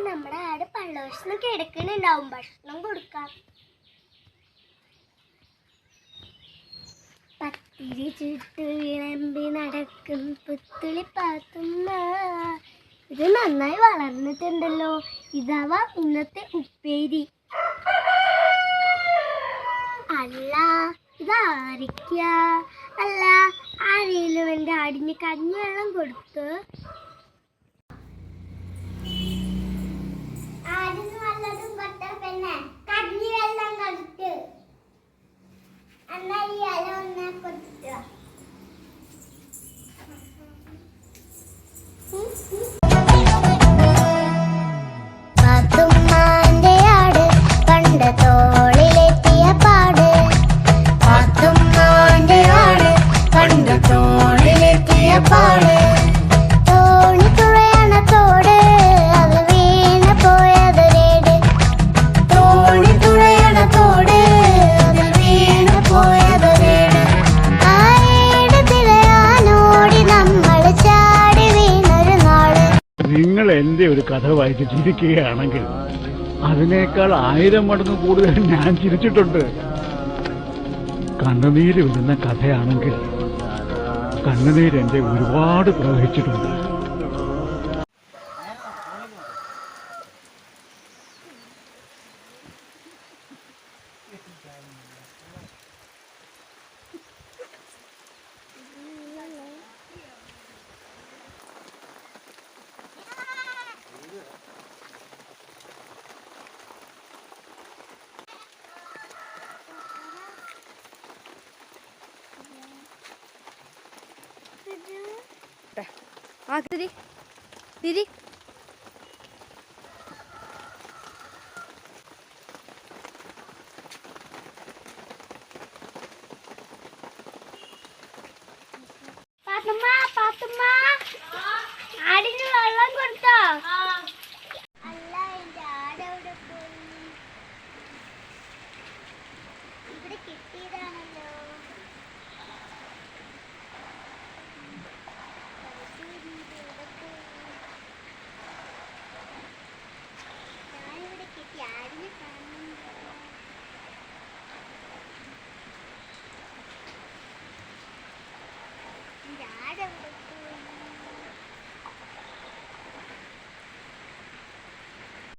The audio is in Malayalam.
നമ്മുടെ ആട് പള്ളവശന്ന് കിടക്കുന്നുണ്ടാവും, ഭക്ഷണം കൊടുക്കാം. പത്തിരി ചുട്ട് വിളമ്പി നടക്കും പുത്തുളി പാത്തുമ്മ. ഇത് നന്നായി വളർന്നിട്ടുണ്ടല്ലോ. ഇതാവാ ഇന്നത്തെ ഉപ്പേരി. അല്ല, ഇതാരിക്ക? അല്ല, ആരെങ്കിലും എൻ്റെ ആടിന് കഞ്ഞിവെള്ളം കൊടുത്ത്? ആടിന് വല്ലതും കൊട്ട പിന്നെ കഞ്ഞിവെള്ളം കൊടുത്ത് എന്നാ ഈ ഇല ഒന്നെ കൊടുത്ത. പാത്തുമ്മാന്റെ ആട് പണ്ട് തോളിലെത്തിയ പാട്. പാത്തുമ്മാന്റെ ആട് പണ്ട് തോളിലെത്തിയ പാട്. തോണി തുഴയണ തോട് അത് വീണ പോയതൊരേട്. തോണി തുഴയണ തോട് അത് വീണ പോയതൊരേട്. ആ ഏട് തിരയാനോടി നമ്മൾ ചാടി വീണൊരു നാള്. നിങ്ങൾ എന്റെ ഒരു കഥ വായിച്ച് ചിരിക്കുകയാണെങ്കിൽ അതിനേക്കാൾ 1000 മടങ്ങ് കൂടുതൽ ഞാൻ ചിരിച്ചിട്ടുണ്ട്. കണ്ണുനീര് വരുന്ന കഥയാണെങ്കിൽ കണ്ണുനീര് എന്റെ ഒരുപാട് പ്രവഹിച്ചിട്ടുണ്ട്. ആ തിരി തിരി. പാത്തുമ്മ, പാത്തുമ്മ, ആടിന് വെള്ളം കൊടുത്തോ?